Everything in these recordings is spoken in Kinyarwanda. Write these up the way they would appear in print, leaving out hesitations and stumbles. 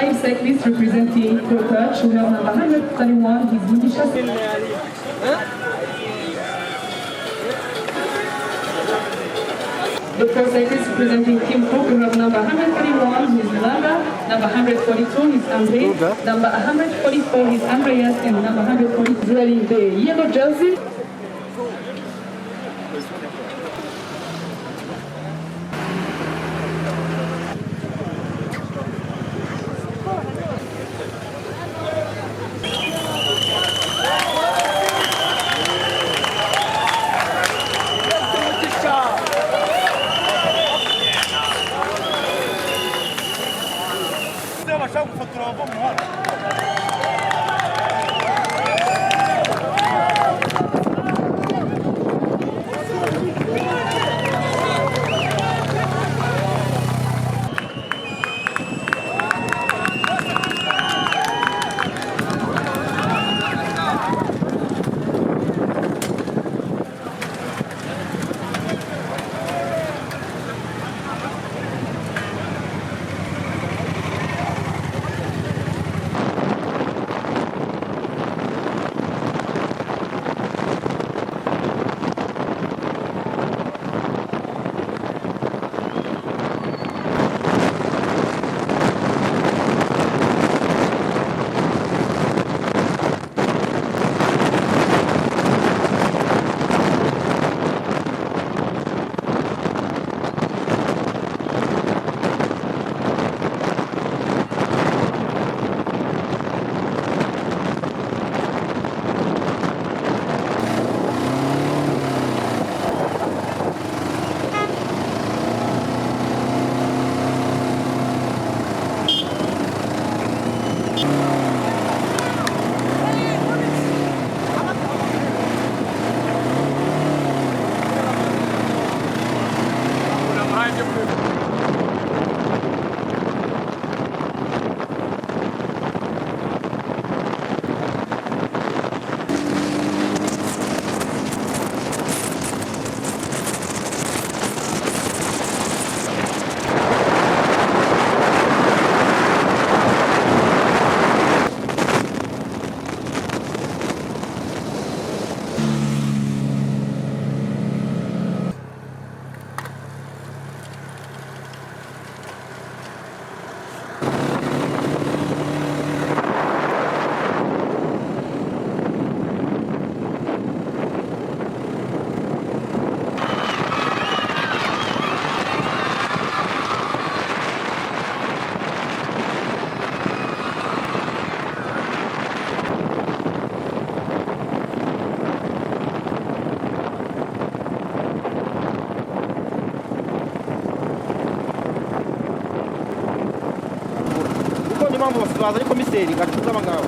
5 cyclists representing Coach, who have number 131, his Indisha. The 4 cyclists representing Team Cook, who have number 131, his Landa, number 142, his Andre, number 144, his Andreas, and number 140 wearing the yellow jersey. mambo sikaza ni komiseri katika mangao.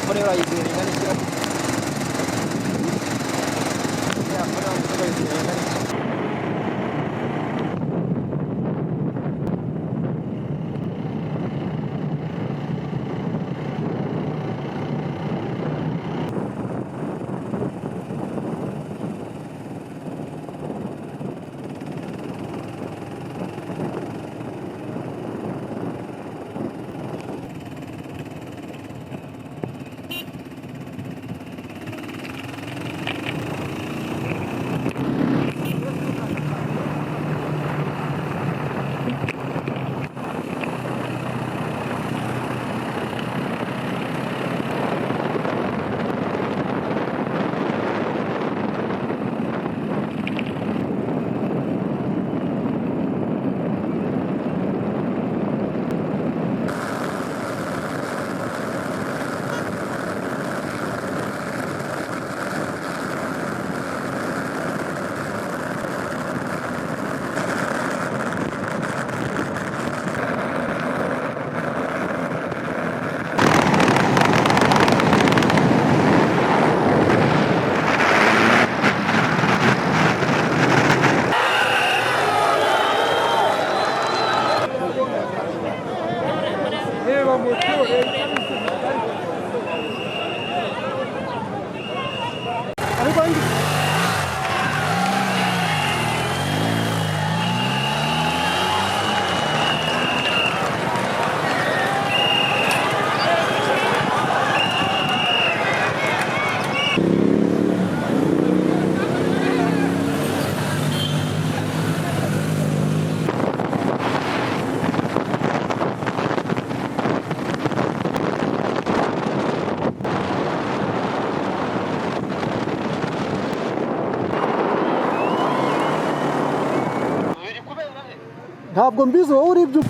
Poner ahí, ntabwo mbizi wowe uri ibyo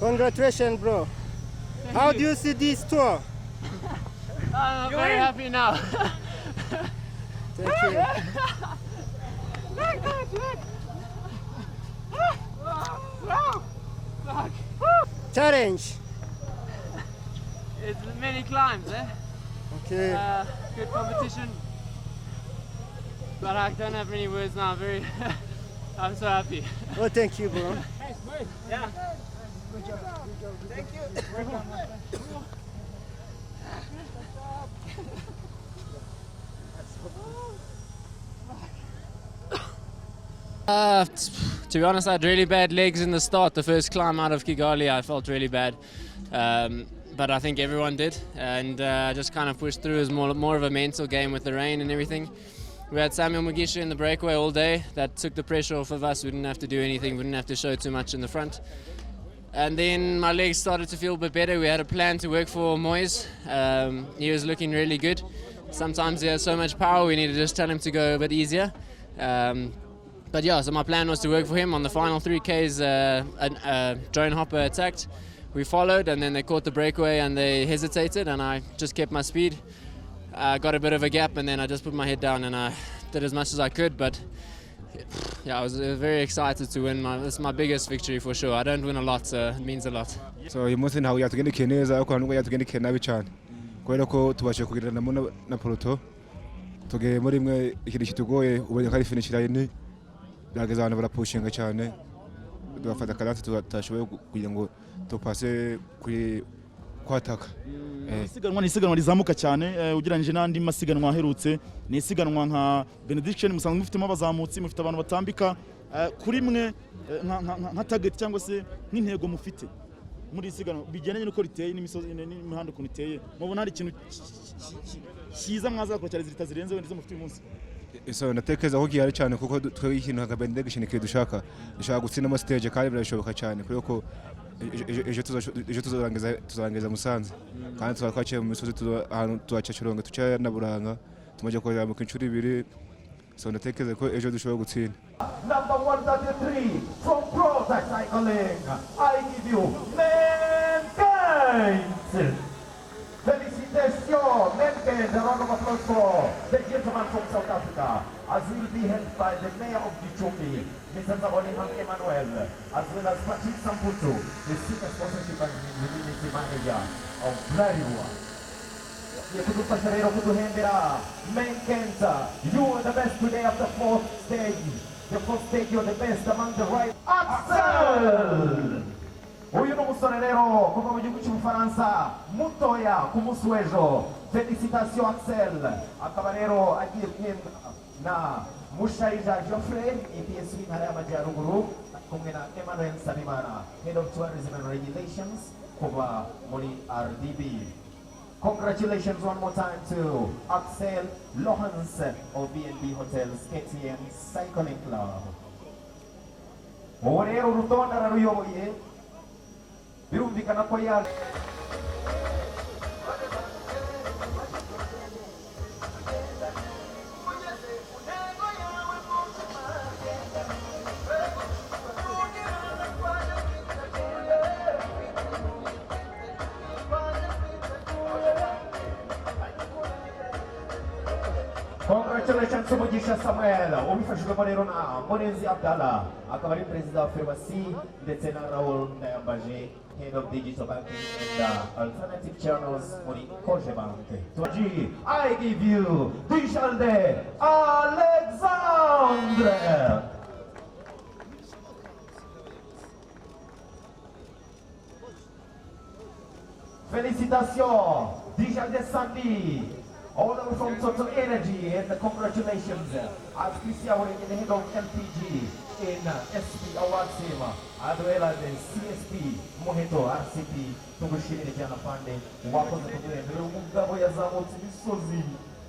Congratulations, bro. How do you see this tour? I'm very happy now. Thank you. Challenge. It's many climbs, eh? Okay. Good competition. But I don't have many words now. I'm so happy. Oh, thank you, bro. Yeah. Good job. Thank you. To be honest, I had really bad legs in the start. The first climb out of Kigali, I felt really bad. But I think everyone did. And just kind of pushed through. It was more of a mental game with the rain and everything. We had Samuel Mugisha in the breakaway all day. That took the pressure off of us. We didn't have to do anything. We didn't have to show too much in the front. And then my legs started to feel a bit better. We had a plan to work for Moyes. He was looking really good. Sometimes he has so much power, we need to just tell him to go a bit easier. But yeah, so my plan was to work for him. On the final 3Ks, a drone hopper attacked. We followed, and then they caught the breakaway and they hesitated, and I just kept my speed. I got a bit of a gap, and then I just put my head down and I did as much as I could. But yeah, I was very excited to win. This is my biggest victory for sure. I don't win a lot, so it means a lot. So uyu munsi ntabwo yatugendekeye neza ariko nubwo yatugendekeye nabi cyane kubera ko tubashe kugiranamo na Poroto tugiye muri imwe ikintu kitugoye ubonye ko ari finish line byageze abantu barapushinga cyane tugafata karate tutashoboye kugira ngo tupase kuri kwataka. Isiganwa ni isiganwa rizamuka cyane ugereranyije n'andi masiganwa aherutse. Ni isiganwa nka Benediction musanzwe mufitemo abazamutsi, mufite abantu batambika kuri mwe nka target cyangwa se nk'intego mufite muri isiganwa bigendanye n'uko riteye n'imisozi n'imihanda ukuntu iteye. Mubona hari ikintu cyiza mwazakora cyane zitazirenze wenda mufite uyu munsi. So ndatekereza ko gihari cyane kuko twe ikintu nka Benediction dushaka gutsinda ama stage kandi birashoboka cyane kuko ejo tuzarangiza Musanze kandi twaciye mu misozi ahantu tuhaca Kironga tuca na Buranga tumaze kugira mu kinshuri ibiri so ndatekereza ko ejo dushobora gutsinda. Number 133 from Protect Cycling. I give you Mankind. Félicitations, Mankind. A round of applause for the gentleman from South Africa, as will be held by the mayor of GICUMBI, Mr. Zabonimam Emmanuel, as well as Patrick Samputu, the senior sponsorship and community manager of RWANDA. Mankind, you are the best today of the fourth stage. The fourth stage, you're the best among the right. Axel! Uyu ni umusore rero kuva mu gihugu cy'Ubufaransa mutoya ku munsi w'ejo. Félicitations Axel. Akaba rero agiye guhembwa na Mushayija Geoffrey EPS w'intara y'Amajyaruguru kumwe na Emmanuel Sabimana, Head of Tourism and Regulations kuva muri RDB. Congratulations one more time to Axel Lohans of B&B Hotels KTM Cycling Club. Ubu rero urutonde araruyoboye, birumvikana ko ya Congratulations to Mugisha Samuel, ubifashijwemo rero na Monezi Abdallah, akaba ari perezida wa Ferwasi ndetse na Raoul Ndayambaje, Head of Digital Banking and Alternative Channels muri Koje Bank. I give you Dishalde Alexandre. Félicitations, Dishalde Sandy. All the way from Total Energy, and congratulations. As Christian in the head of LPG in SP Awards team, as well as the CSP, Moheto, RCP, Tungushiri Jana Pande, Wapo the Mugabo Yazamot, Sozi,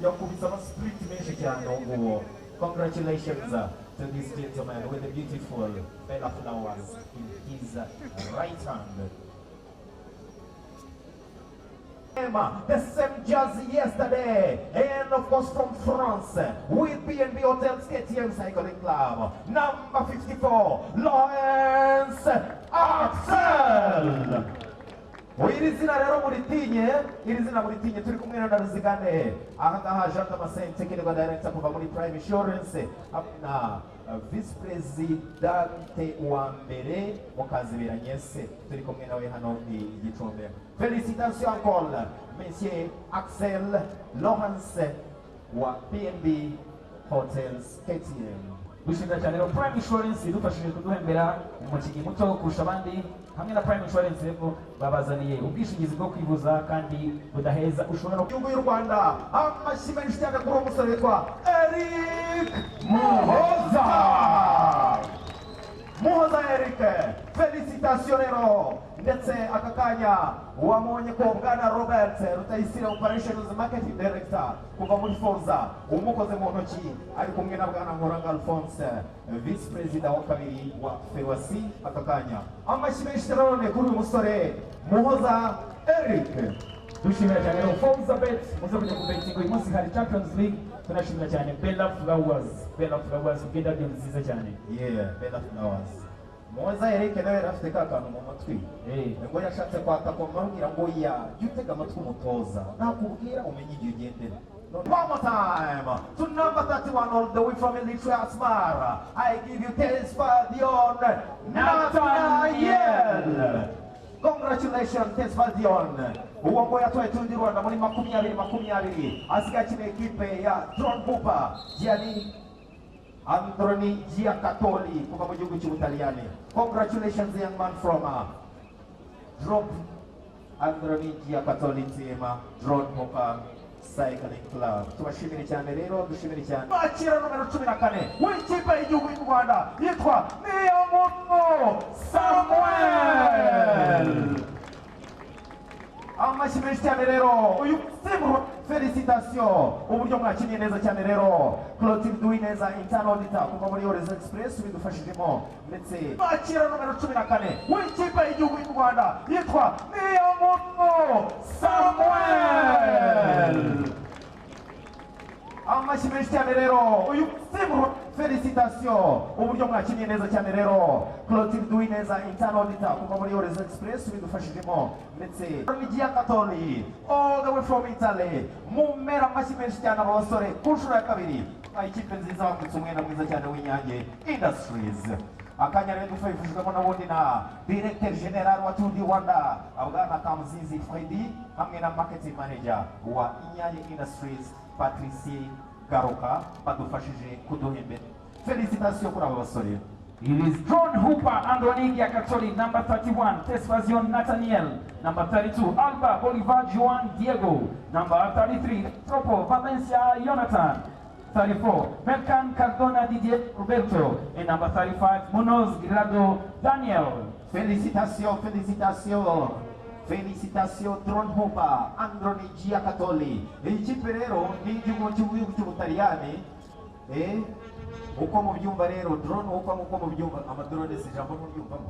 Yakubisama Split Meshikano. Congratulations to this gentleman with the beautiful bella flowers in his right hand. The same jazz yesterday, and of course from France, with B&B Hotels KTM Cycling Club, number 54, Lawrence Axel. Iri zina rero muritinye, turi kumwe na Ruzigane, ahangaha Jean Damascene, technical director kuva muri Prime Insurance, na Vice Presidente wa mbere mukazibera nyese, turi kumwe nawe hano i Gicumbi. Félicitations encore, Monsieur Axel Lohans wa B&B Hotels KTM. Dushimira cyane rero Prime Insurance idufashije kuduhembera umukinnyi muto kurusha abandi, hamwe na Prime Insurance rero babazaniye ubwishingizi bwo kwivuza kandi budaheza. Ushobora gihugu y'u Rwanda, amashyi menshi cyane kuri uwo musore witwa Eric Muhoza. Muhoza Eric, félicitations rero. Ndetse aka kanya wabonye ko Bwana Robert Rutayisire Operations Marketing Director kuva muri Forza umukoze mu ntoki, ari kumwe na Bwana Nkoranga Alphonse, Vice President wa kabiri wa Ferwasi. Aka kanya amashyi menshi rero kuri uyu musore Muhoza Eric. Dushimira cyane rero Forza Bet muze kujya ku betting uyu munsi hari Champions League. Tunashimira cyane Bella Flowers ugenda byo nziza cyane. Yeah, Bella Flowers. Muhoza Eric nawe afite kakano mu matwi, ngo yashatse kwataka amubwira ngo ya yutega amatwi umutoza, nakubwira umenye igihe ugendera. One more time to number 31 all the way from Elitra Asmara. I give you Tesfadion Nathaniel. Congratulations Tesfadion. Uongo yatwaye tundi Rwanda muri 2020 asigakina ekipe ya Drone Bupa Gianni Androni Giacatoli kuva mu gihugu cy'Ubutaliyani. Congratulations young man from Drop Androni Giacatoli team Drone Bupa Cycling Club. Tubashimire cyane rero, dushimire cyane. Bakira numero 14 w'ikipe y'igihugu y'u Rwanda yitwa Niyomuntu Samuel. Amashyi menshi cyane rero uyu simu. Félicitations, uburyo mwakinnye neza cyane rero. Clotilde Duineza internal auditor kuva muri Orez Express bidufashijemo, ndetse bakira numero 14 w'ikipe y'igihugu y'u Rwanda yitwa Niyomuntu Samuel. amashyi menshi cyane rero uyu musimu felicitation uburyo mwakinnye neza cyane rero Clotilde Uwineza internal auditor kuva muri Horizon Express bidufashijemo ndetse GICUMBI all the way from Italy mumera amashyi menshi cyane aba basore ku nshuro ya kabiri ikipe nziza wambutse umwenda mwiza cyane w'Inyange Industries akanya rero dufashijwemo n'ubundi na Directeur General wa Tour du Rwanda Bwana Kamuzinzi Freddy hamwe na Marketing Manager wa Inyange Industries Patricie Garoka badufashije kuduhembe. Félicitations kuri aba basore. It is John Hooper Androni Giacatoli, number 31, Tesfazion Nathaniel, number 32, Alba Bolivar Juan Diego, number 33, Tropo Valencia Jonathan, 34, Melkan Cardona Didier Roberto, and number 35, Munoz Grado Daniel. Félicitations, félicitations. Félicitations John Hooper Androni Giacatoli. Ikipe rero ni igihugu cy'Ubutaliyani. Uko mubyumva rero drone uko mubyumva amadrone si jambo mubyumva